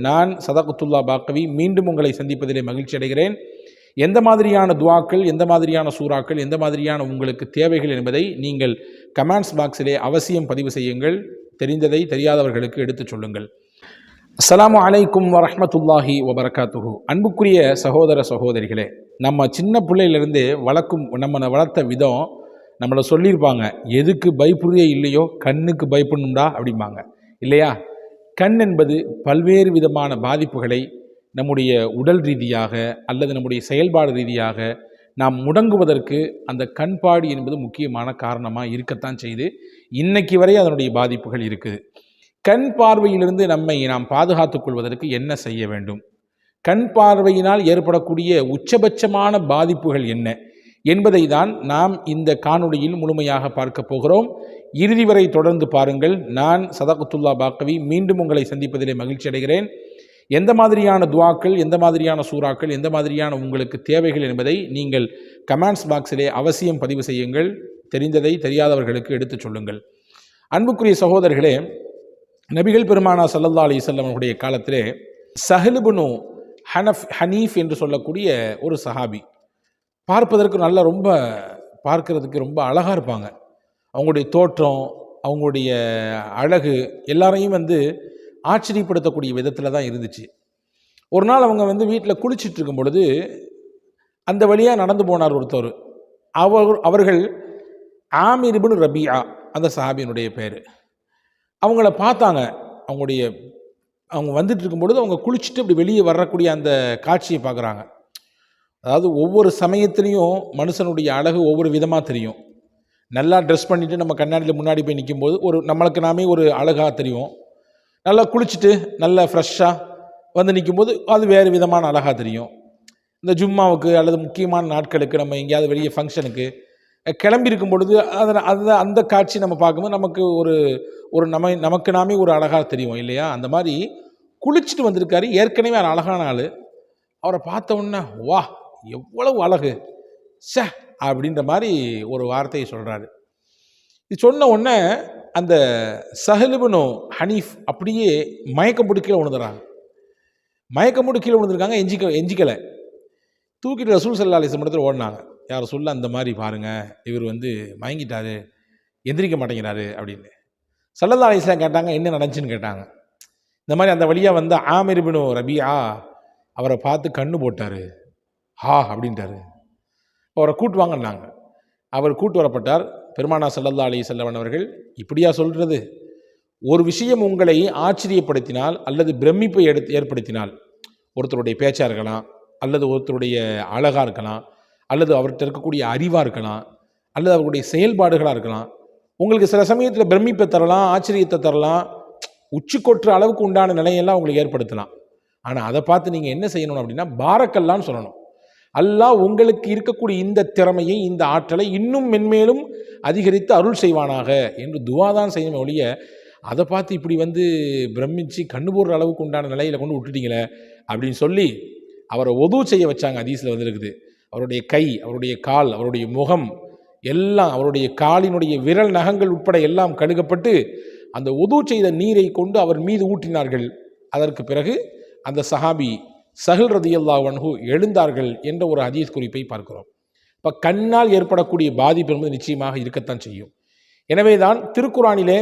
நான் சதகத்துல்லா பாக்கவி மீண்டும் உங்களை சந்திப்பதிலே மகிழ்ச்சி அடைகிறேன். எந்த மாதிரியான துவாக்கள், எந்த மாதிரியான சூறாக்கள், எந்த மாதிரியான உங்களுக்கு தேவைகள் என்பதை நீங்கள் கமெண்ட்ஸ் பாக்ஸிலே அவசியம் பதிவு செய்யுங்கள். தெரிந்ததை தெரியாதவர்களுக்கு எடுத்துச் சொல்லுங்கள். அஸ்ஸலாமு அலைக்கும் வரஹ்மத்துல்லாஹி வபரகாத்துஹு. அன்புக்குரிய சகோதர சகோதரிகளே, நம்ம சின்ன பிள்ளையிலிருந்து நம்மளை வளர்த்த விதம் நம்மளை சொல்லியிருப்பாங்க, எதுக்கு பயப்படுறியோ இல்லையோ கண்ணுக்கு பயப்படணும்டா அப்படிம்பாங்க இல்லையா? கண் என்பது பல்வேறு விதமான பாதிப்புகளை நம்முடைய உடல் ரீதியாக அல்லது நம்முடைய செயல்பாடு ரீதியாக நாம் முடங்குவதற்கு அந்த கண்பாடு என்பது முக்கியமான காரணமாக இருக்கத்தான் செய்து இன்னைக்கு வரை அதனுடைய பாதிப்புகள் இருக்குது. கண் பார்வையிலிருந்து நாம் பாதுகாத்துக் கொள்வதற்கு என்ன செய்ய வேண்டும், கண் பார்வையினால் ஏற்படக்கூடிய உச்சபட்சமான பாதிப்புகள் என்ன என்பதை தான் நாம் இந்த காணொளியில் முழுமையாக பார்க்க போகிறோம். இறுதி வரை தொடர்ந்து பாருங்கள். நான் சதகத்துல்லா பாக்கவி மீண்டும் உங்களை சந்திப்பதிலே மகிழ்ச்சி அடைகிறேன். எந்த மாதிரியான துவாக்கள், எந்த மாதிரியான சூறாக்கள், எந்த மாதிரியான உங்களுக்கு தேவைகள் என்பதை நீங்கள் கமெண்ட்ஸ் பாக்ஸிலே அவசியம் பதிவு செய்யுங்கள். தெரிந்ததை தெரியாதவர்களுக்கு எடுத்துச் சொல்லுங்கள். அன்புக்குரிய சகோதரர்களே, நபிகள் பெருமானா ஸல்லல்லாஹு அலைஹி வஸல்லம் அவருடைய காலத்திலே சஹல் இப்னு ஹனீஃப் என்று சொல்லக்கூடிய ஒரு சஹாபி, பார்ப்பதற்கு பார்க்கறதுக்கு ரொம்ப அழகாக இருப்பாங்க. அவங்களுடைய தோற்றம், அவங்களுடைய அழகு எல்லாரையும் ஆச்சரியப்படுத்தக்கூடிய விதத்தில் தான் இருந்துச்சு. ஒரு நாள் அவங்க வீட்டில் குளிச்சுட்டு இருக்கும் பொழுது அந்த வழியாக நடந்து போனார் ஒருத்தர். அவர்கள் ஆமிர் இப்னு ரபியா, அந்த சஹாபியினுடைய பேர். அவங்கள பார்த்தாங்க. அவங்க வந்துட்டு இருக்கும் பொழுது அவங்க குளிச்சுட்டு அப்படி வெளியே வரக்கூடிய அந்த காட்சியை பார்க்குறாங்க. அதாவது ஒவ்வொரு சமயத்துலேயும் மனுஷனுடைய அழகு ஒவ்வொரு விதமாக தெரியும். நல்லா ட்ரெஸ் பண்ணிவிட்டு நம்ம கண்ணாடியில் முன்னாடி போய் நிற்கும்போது நம்மளுக்கு நாமே ஒரு அழகாக தெரியும். நல்லா குளிச்சுட்டு நல்லா ஃப்ரெஷ்ஷாக நிற்கும்போது அது வேறு விதமான அழகாக தெரியும். இந்த ஜும்மாவுக்கு அல்லது முக்கியமான நாட்களுக்கு நம்ம எங்கேயாவது வெளியே ஃபங்க்ஷனுக்கு கிளம்பி இருக்கும் பொழுது அந்த காட்சி நம்ம பார்க்கும்போது நமக்கு நாமே ஒரு அழகாக தெரியும் இல்லையா? அந்த மாதிரி குளிச்சுட்டு வந்திருக்காரு. ஏற்கனவே ஒரு அழகான ஆள். அவரை பார்த்த உடனே வா எவ்வளவு அழகு ச அப்படின்ற மாதிரி ஒரு வார்த்தையை சொல்கிறாரு. இது சொன்ன உடனே அந்த சஹல் இப்னு ஹனீஃப் அப்படியே மயக்கம் போட்டு கீழே விழுந்திருக்காங்க. எஞ்சிக்கலை. தூக்கிட்டு ரசூல் ஸல்லல்லாஹு அலைஹி வஸல்லம் ஓடினாங்க. யார் சொல்ல, அந்த மாதிரி பாருங்கள், இவர் மயங்கிட்டாரு, எந்திரிக்க மாட்டேங்கிறாரு அப்படின்னு. ஸல்லல்லாஹு அலைஹி வஸல்லம் கேட்டாங்க, என்ன நடந்துச்சுன்னு கேட்டாங்க. இந்த மாதிரி அந்த வழியாக ஆமிர் இப்னு ரபியா அவரை பார்த்து கண்ணு போட்டார், ஹா அப்படின்ட்டாரு. அவரை கூட்டு வாங்கினாங்க. அவர் கூட்டு வரப்பட்டார். பெருமானா ஸல்லல்லாஹு அலைஹி வஸல்லம் அவர்கள், இப்படியா சொல்கிறது? ஒரு விஷயம் உங்களை ஆச்சரியப்படுத்தினால் அல்லது பிரமிப்பை ஏற்படுத்தினால், ஒருத்தருடைய பேச்சாக இருக்கலாம், அல்லது ஒருத்தருடைய அழகாக இருக்கலாம், அல்லது அவர்கிட்ட இருக்கக்கூடிய அறிவாக இருக்கலாம், அல்லது அவருடைய செயல்பாடுகளாக இருக்கலாம், உங்களுக்கு சில சமயத்தில் பிரமிப்பை தரலாம், ஆச்சரியத்தை தரலாம், உச்சி கொட்டுற அளவுக்கு உண்டான நிலையெல்லாம் உங்களுக்கு ஏற்படுத்தலாம். ஆனால் அதை பார்த்து நீங்கள் என்ன செய்யணும் அப்படின்னா, பாரக்கல்லான்னு சொல்லணும். அல்லாஹ் உங்களுக்கு இருக்கக்கூடிய இந்த திறமையை, இந்த ஆற்றலை இன்னும் மென்மேலும் அதிகரித்து அருள் செய்வானாக என்று துவா தான் செய்யணும் ஒழிய, அதை பார்த்து இப்படி பிரமிச்சு கண்ணு போடுற அளவுக்கு உண்டான நிலையில் கொண்டு விட்டுட்டீங்களே அப்படின்னு சொல்லி அவரை ஒது செய்ய வச்சாங்க. ஹதீஸில் இருக்குது, அவருடைய கை, அவருடைய கால், அவருடைய முகம் எல்லாம், அவருடைய காலினுடைய விரல் நகங்கள் உட்பட எல்லாம் கழுகப்பட்டு அந்த ஒது செய்த நீரை கொண்டு அவர் மீது ஊற்றினார்கள். அதற்கு பிறகு அந்த சஹாபி சஹல் ரதியல்லாஹு அன்ஹு எழுந்தார்கள் என்ற ஒரு ஹதீஸ் குறிப்பை பார்க்கிறோம். இப்போ கண்ணால் ஏற்படக்கூடிய பாதிப்பு என்பது நிச்சயமாக இருக்கத்தான் செய்யும். எனவே தான் திருக்குரானிலே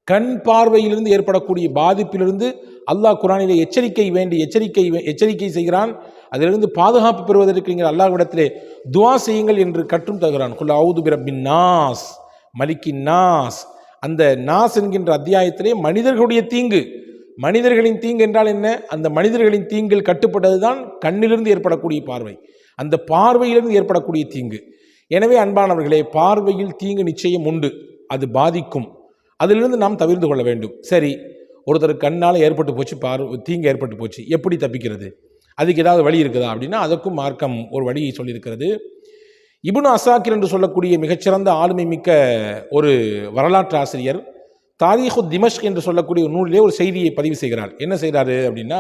கண் பார்வையிலிருந்து ஏற்படக்கூடிய பாதிப்பிலிருந்து அல்லாஹ் குரானிலே எச்சரிக்கை செய்கிறான். அதிலிருந்து பாதுகாப்பு பெறுவதற்கு அல்லாஹ்விடத்திலே துவா செய்யுங்கள் என்று கற்றும் தருகிறான். குல் அஊது பிரப்பின் நாஸ் மலிக்கின் நாஸ். அந்த நாஸ் என்கின்ற அத்தியாயத்திலே மனிதர்களின் தீங்கு என்றால் என்ன? அந்த மனிதர்களின் தீங்கில் கட்டுப்பட்டது தான் கண்ணிலிருந்து ஏற்படக்கூடிய பார்வை, அந்த பார்வையிலிருந்து ஏற்படக்கூடிய தீங்கு. எனவே அன்பானவர்களே, பார்வையில் தீங்கு நிச்சயம் உண்டு, அது பாதிக்கும். அதிலிருந்து நாம் தவிர்த்து கொள்ள வேண்டும். சரி, ஒருத்தர் கண்ணால் ஏற்பட்டு போச்சு, தீங்கு ஏற்பட்டு போச்சு, எப்படி தப்பிக்கிறது? அதுக்கு ஏதாவது வழி இருக்குதா அப்படின்னா, அதற்கும் மார்க்கம் ஒரு வழியை சொல்லியிருக்கிறது. இப்னு அசாக்கிர் என்று சொல்லக்கூடிய மிகச்சிறந்த ஆளுமை மிக்க ஒரு வரலாற்று ஆசிரியர் தாரீஹு திமஷ்க் என்று சொல்லக்கூடிய நூலிலே ஒரு செய்தியை பதிவு செய்கிறார். என்ன செய்கிறாரு அப்படின்னா,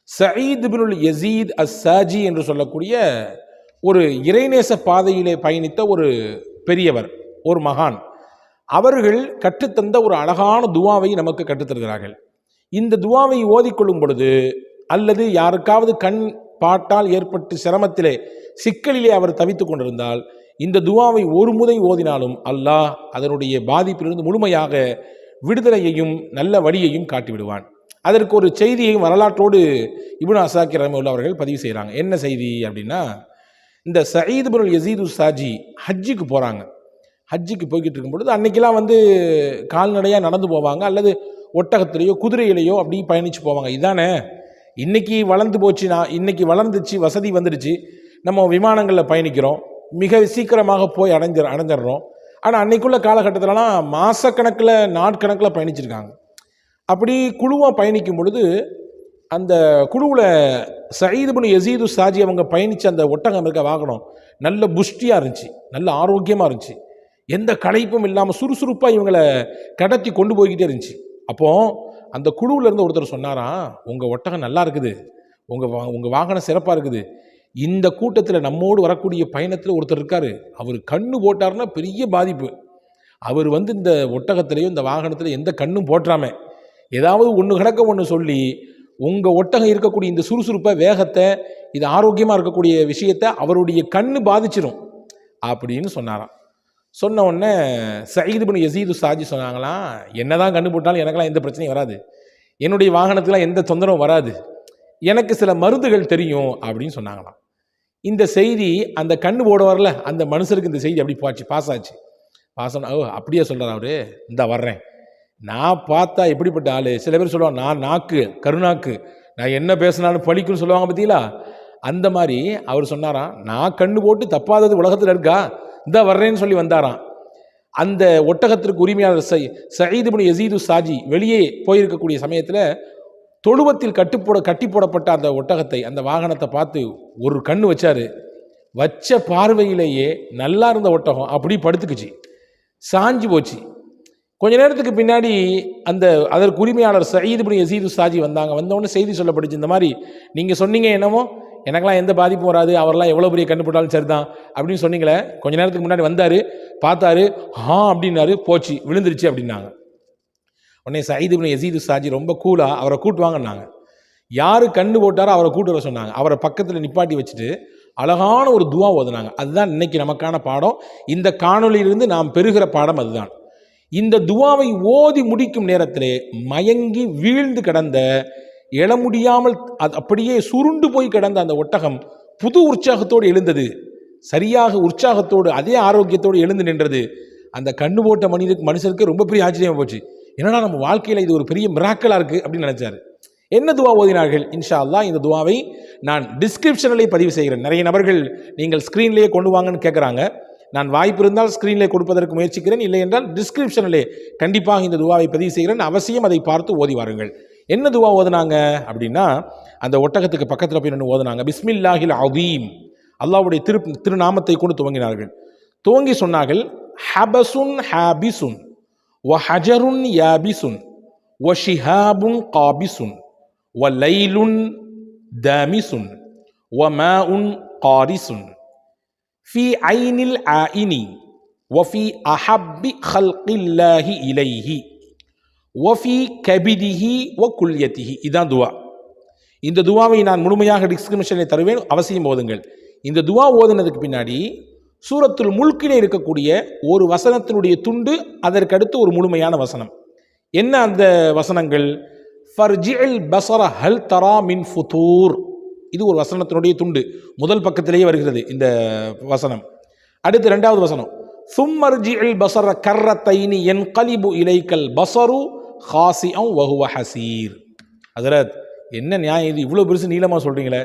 சயீத் இப்னுல் யஸீத் அஸ்ஸாஜி என்று சொல்லக்கூடிய ஒரு இறைநேச பாதையிலே பயணித்த ஒரு பெரியவர், ஒரு மகான், அவர்கள் கற்றுத்தந்த ஒரு அழகான துவாவை நமக்கு கற்றுத்தருகிறார்கள். இந்த துவாவை ஓதிக்கொள்ளும் பொழுது அல்லது யாருக்காவது கண் பாட்டால் ஏற்பட்டு சிரமத்திலே சிக்கலிலே அவர் தவித்துக் கொண்டிருந்தால் இந்த துவாவை ஒரு முறை ஓதினாலும் அல்லாஹ் அதனுடைய பாதிப்பிலிருந்து முழுமையாக விடுதலையையும் நல்ல வழியையும் காட்டிவிடுவான். அதற்கு ஒரு செய்தியையும் வரலாற்றோடு இப்னு அஸாக்கிர் ரஹ்மத்துல்லாஹி அவர்கள் பதிவு செய்கிறாங்க. என்ன செய்தி அப்படின்னா, இந்த சயீத் இப்னு யஸீது சாஜி ஹஜ்ஜுக்கு போகிறாங்க. ஹஜ்ஜுக்கு போய்கிட்டு இருக்கும் பொழுது அன்னைக்கெல்லாம் கால்நடையாக நடந்து போவாங்க அல்லது ஒட்டகத்திலேயோ குதிரையிலையோ அப்படி பயணித்து போவாங்க. இதானே இன்னைக்கு வளர்ந்து போச்சுன்னா, இன்னைக்கு வளர்ந்துச்சு, வசதி வந்துடுச்சு, நம்ம விமானங்களில் பயணிக்கிறோம், மிக சீக்கிரமாக போய் அடைஞ்சிடறோம். ஆனால் அன்னைக்குள்ள காலகட்டத்திலலாம் மாதக்கணக்கில் நாட்கணக்கில் பயணிச்சிருக்காங்க. அப்படி குழுவாக பயணிக்கும் பொழுது அந்த குழுவில் சயீத் இப்னு யஸீது சாஜி அவங்க பயணித்த அந்த ஒட்டகம் இருக்க வாகனம் நல்ல புஷ்டியாக இருந்துச்சு, நல்ல ஆரோக்கியமாக இருந்துச்சு, எந்த களைப்பும் இல்லாமல் சுறுசுறுப்பாக இவங்களை கடத்தி கொண்டு போய்கிட்டே இருந்துச்சு. அப்போது அந்த குழுவில் இருந்து ஒருத்தர் சொன்னாராம், உங்கள் ஒட்டகம் நல்லா இருக்குது, உங்கள் வாகனம் சிறப்பாக இருக்குது, இந்த கூட்டத்தில் நம்மோடு வரக்கூடிய பயணத்தில் ஒருத்தர் இருக்கார், அவர் கண்ணு போட்டார்னா பெரிய பாதிப்பு, அவர் இந்த ஒட்டகத்திலையும் இந்த வாகனத்தில் எந்த கண்ணும் போட்டுறாம ஏதாவது ஒன்று கிடக்க ஒன்று சொல்லி உங்கள் ஒட்டகம் இருக்கக்கூடிய இந்த சுறுசுறுப்பை, வேகத்தை, இது ஆரோக்கியமாக இருக்கக்கூடிய விஷயத்தை அவருடைய கண்ணு பாதிச்சிடும் அப்படின்னு சொன்னாராம். சொன்ன உடனே சயீத் இப்னு யஸீது சாஜி சொன்னாங்களாம், என்னதான் கண்ணு போட்டாலும் எனக்கெல்லாம் எந்த பிரச்சனையும் வராது, என்னுடைய வாகனத்துலாம் எந்த தொந்தரவும் வராது, எனக்கு சில மருந்துகள் தெரியும் அப்படின்னு சொன்னாங்களாம். இந்த செய்தி அந்த கண்ணு போட வரல அந்த மனுஷருக்கு இந்த செய்தி அப்படி பாஸ் ஆச்சு. பாசம் அப்படியே சொல்கிறார் அவரு, இந்த வர்றேன், நான் பார்த்தா எப்படிப்பட்ட ஆள், சில பேர் சொல்லுவாங்க நான் நாக்கு கருநாக்கு, நான் என்ன பேசினாலும் பழிக்குன்னு சொல்லுவாங்க பார்த்தீங்களா, அந்த மாதிரி அவர் சொன்னாராம், நான் கண்ணு போட்டு தப்பாதது உலகத்தில் இருக்கா, இந்த வர்றேன்னு சொல்லி வந்தாராம். அந்த ஒட்டகத்திற்கு உரிமையாளர் சயீத் இப்னு யஸீது சாஜி வெளியே போயிருக்கக்கூடிய சமயத்தில் தொழுவத்தில் கட்டி போடப்பட்ட அந்த ஒட்டகத்தை, அந்த வாகனத்தை பார்த்து ஒரு கண்ணு வச்சாரு. வச்ச பார்வையிலேயே நல்லா இருந்த ஒட்டகம் அப்படி படுத்துக்குச்சு, சாஞ்சு போச்சு. கொஞ்ச நேரத்துக்கு பின்னாடி அதற்கு உரிமையாளர் சயீத் இப்னு யஸீது சாஜி வந்தாங்க. வந்தவொடனே செய்தி சொல்லப்பட்டுச்சு, இந்த மாதிரி நீங்கள் சொன்னீங்க என்னமோ எனக்கெல்லாம் எந்த பாதிப்பும் வராது, அவரெல்லாம் எவ்வளோ பெரிய கண்ணு போட்டாலும் சரிதான் அப்படின்னு சொன்னீங்களே, கொஞ்ச நேரத்துக்கு முன்னாடி வந்தார், பார்த்தாரு, அப்படின்னாரு, போச்சு, விழுந்துருச்சு அப்படின்னாங்க. உடனே சயீத் இப்னு யஸீது சாஜி ரொம்ப கூலாக அவரை கூட்டுவாங்கன்னாங்க. யார் கண்ணு போட்டாரோ அவரை கூட்டு வர சொன்னாங்க. அவரை பக்கத்தில் நிப்பாட்டி வச்சுட்டு அழகான ஒரு துவா ஓதுனாங்க. அதுதான் இன்னைக்கு நமக்கான பாடம், இந்த காணொலியிலிருந்து நாம் பெறுகிற பாடம் அதுதான். இந்த துவாவை ஓதி முடிக்கும் நேரத்திலே மயங்கி வீழ்ந்து கிடந்த, எழ முடியாமல் அப்படியே சுருண்டு போய் கிடந்த அந்த ஒட்டகம் புது உற்சாகத்தோடு எழுந்தது. சரியாக உற்சாகத்தோடு அதே ஆரோக்கியத்தோடு எழுந்து நின்றது. அந்த கண்ணு போட்ட மனுஷருக்கு ரொம்ப பெரிய ஆச்சரியமாக போச்சு. என்னடா நம்ம வாழ்க்கையில் இது ஒரு பெரிய மிராக்கலாக இருக்குது அப்படின்னு நினச்சாரு. என்ன துவா ஓதினார்கள்? இன்ஷா அல்லாஹ் இந்த துவாவை நான் டிஸ்கிரிப்ஷனிலே பதிவு செய்கிறேன். நிறைய நபர்கள் நீங்கள் ஸ்க்ரீன்லேயே கொண்டு வாங்கன்னு கேட்குறாங்க. நான் வாய்ப்பு இருந்தால் ஸ்க்ரீனில் கொடுப்பதற்கு முயற்சிக்கிறேன், இல்லை என்றால் டிஸ்கிரிப்ஷனிலே கண்டிப்பாக இந்த துவாவை பதிவு செய்கிறேன். அவசியம் அதை பார்த்து ஓதி வாருங்கள். என்ன துவா ஓதுனாங்க அப்படின்னா, அந்த ஒட்டகத்துக்கு பக்கத்தில் போய் நின்று ஓதுனாங்க, பிஸ்மில்லாஹில் அதீம், அல்லாஹ்வுடைய திருநாமத்தை கொண்டு துவங்கினார்கள். துவங்கி சொன்னார்கள், ஹபசுன் ஹாபிசுன் வ ஹஜருன் யாபிசுன் வ ஷிஹாபுன் காபிசுன் வ லைலுன் தாமிசுன் வ மாஉன் காரிசுன் ஃபி ஐனில் ஆயினி வ ஃபி அஹப்பி ஹல்கில்லாஹி இலைஹி வ ஃபி கபிதிஹி வ குல்யத்திஹி. இதான் துவா. இந்த துவாவை நான் முழுமையாக டிஸ்கிரிப்ஷனில் தருவேன், அவசியம் ஓதுங்கள். இந்த துவா ஓதுனதுக்கு பின்னாடி சூரத்துல் முல்கிலே இருக்கக்கூடிய ஒரு வசனத்தினுடைய துண்டு, அதற்கடுத்து ஒரு முழுமையான வசனம். என்ன அந்த வசனங்கள்? ஃபர்ஜில் பஸர ஹல் தரா மின் ஃபுதூர், இது ஒரு வசனத்தினுடைய துண்டு, முதல் பக்கத்திலேயே வருகிறது இந்த வசனம். அடுத்து இரண்டாவது வசனம், சும்மர்ஜில் பஸர கர்ரத்தைனி யன்கலிபு இலைக்கல் பஸரு ஹாசிஅன் வ ஹுவ ஹசீர். ஹஜ்ரத், என்ன நியாயம் இது, இவ்வளோ பெருசு நீளமாக சொல்கிறீங்களே?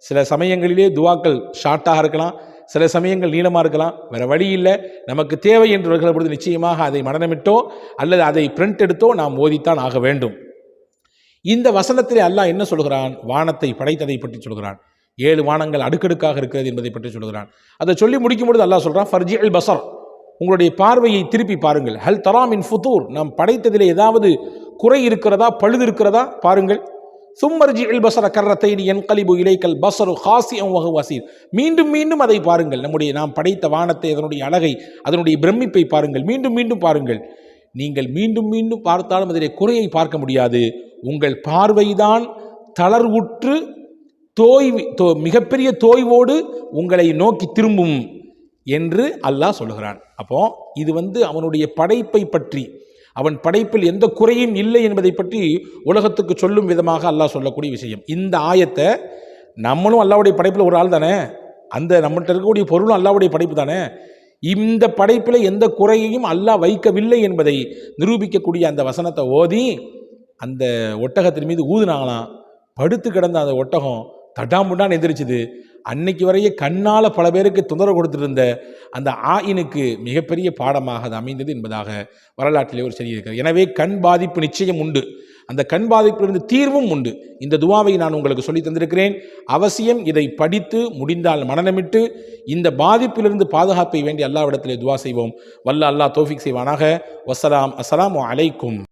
சில சமயங்களிலே துவாக்கள் ஷார்ட்டாக இருக்கலாம், சில சமயங்கள் நீளமாக இருக்கலாம், வேறு வழி இல்லை. நமக்கு தேவை என்று வருகிற பொழுது நிச்சயமாக அதை மனநமிட்டோ அல்லது அதை பிரிண்ட் எடுத்தோ நாம் ஓதித்தான் ஆக வேண்டும். இந்த வசனத்திலே அல்லாஹ் என்ன சொல்கிறான்? வானத்தை படைத்ததை பற்றி சொல்கிறான். 7 வானங்கள் அடுக்கடுக்காக இருக்கிறது என்பதை பற்றி சொல்கிறான். அதை சொல்லி முடிக்கும் பொழுது அல்லாஹ் சொல்கிறான், ஃபர்ஜில் பஸர், உங்களுடைய பார்வையை திருப்பி பாருங்கள். ஹல் தரா மின் ஃபுதூர், நாம் படைத்ததிலே ஏதாவது குறை இருக்கிறதா, பழுது இருக்கிறதா பாருங்கள். சும்மர்ஜில் பஸர கர்ரத்தைனி யன்கலிபு இலைக்கல் பஸரு ஹாசிஅன் வ ஹுவ ஹசீர், மீண்டும் மீண்டும் அதை பாருங்கள். நாம் படைத்த வானத்தை, அதனுடைய அழகை, அதனுடைய பிரமிப்பை பாருங்கள், மீண்டும் மீண்டும் பாருங்கள். நீங்கள் மீண்டும் மீண்டும் பார்த்தாலும் அதிலே குறையை பார்க்க முடியாது. உங்கள் பார்வைதான் தளர்வுற்று மிகப்பெரிய தோய்வோடு உங்களை நோக்கி திரும்பும் என்று அல்லாஹ் சொல்லுகிறான். அப்போ இது அவனுடைய படைப்பை பற்றி, அவன் படைப்பில் எந்த குறையும் இல்லை என்பதை பற்றி உலகத்துக்கு சொல்லும் விதமாக அல்லாஹ் சொல்லக்கூடிய விஷயம். இந்த ஆயத்தை நம்மளும் அல்லாஹ்வுடைய படைப்பில் ஒரு ஆள் தானே, அந்த நம்மகிட்ட இருக்கக்கூடிய பொருளும் அல்லாஹ்வுடைய படைப்பு தானே, இந்த படைப்பில் எந்த குறையையும் அல்லாஹ் வைக்கவில்லை என்பதை நிரூபிக்கக்கூடிய அந்த வசனத்தை ஓதி அந்த ஒட்டகத்தின் மீது ஊதுனாங்களாம். படுத்து கிடந்த அந்த ஒட்டகம் தட்டாமுட்டான்னு எந்திரிச்சுது. அன்னைக்கு வரையே கண்ணால் பல பேருக்கு தொந்தரவு கொடுத்துட்டு இருந்த அந்த ஆயினுக்கு மிகப்பெரிய பாடமாக அது அமைந்தது என்பதாக வரலாற்றிலே ஒரு செய்தி இருக்கிறது. எனவே கண் பாதிப்பு நிச்சயம் உண்டு, அந்த கண் பாதிப்பிலிருந்து தீர்வும் உண்டு. இந்த துவாவை நான் உங்களுக்கு சொல்லி தந்திருக்கிறேன். அவசியம் இதை படித்து முடிந்தால் மனநமிட்டு இந்த பாதிப்பிலிருந்து பாதுகாப்பை வேண்டி அல்லாஹ்விடத்திலே துவா செய்வோம். வல்ல அல்லாஹ் தௌஃபீக் செய்வானாக. வஸ்ஸலாம். அஸ்ஸலாமு அலைக்கும்.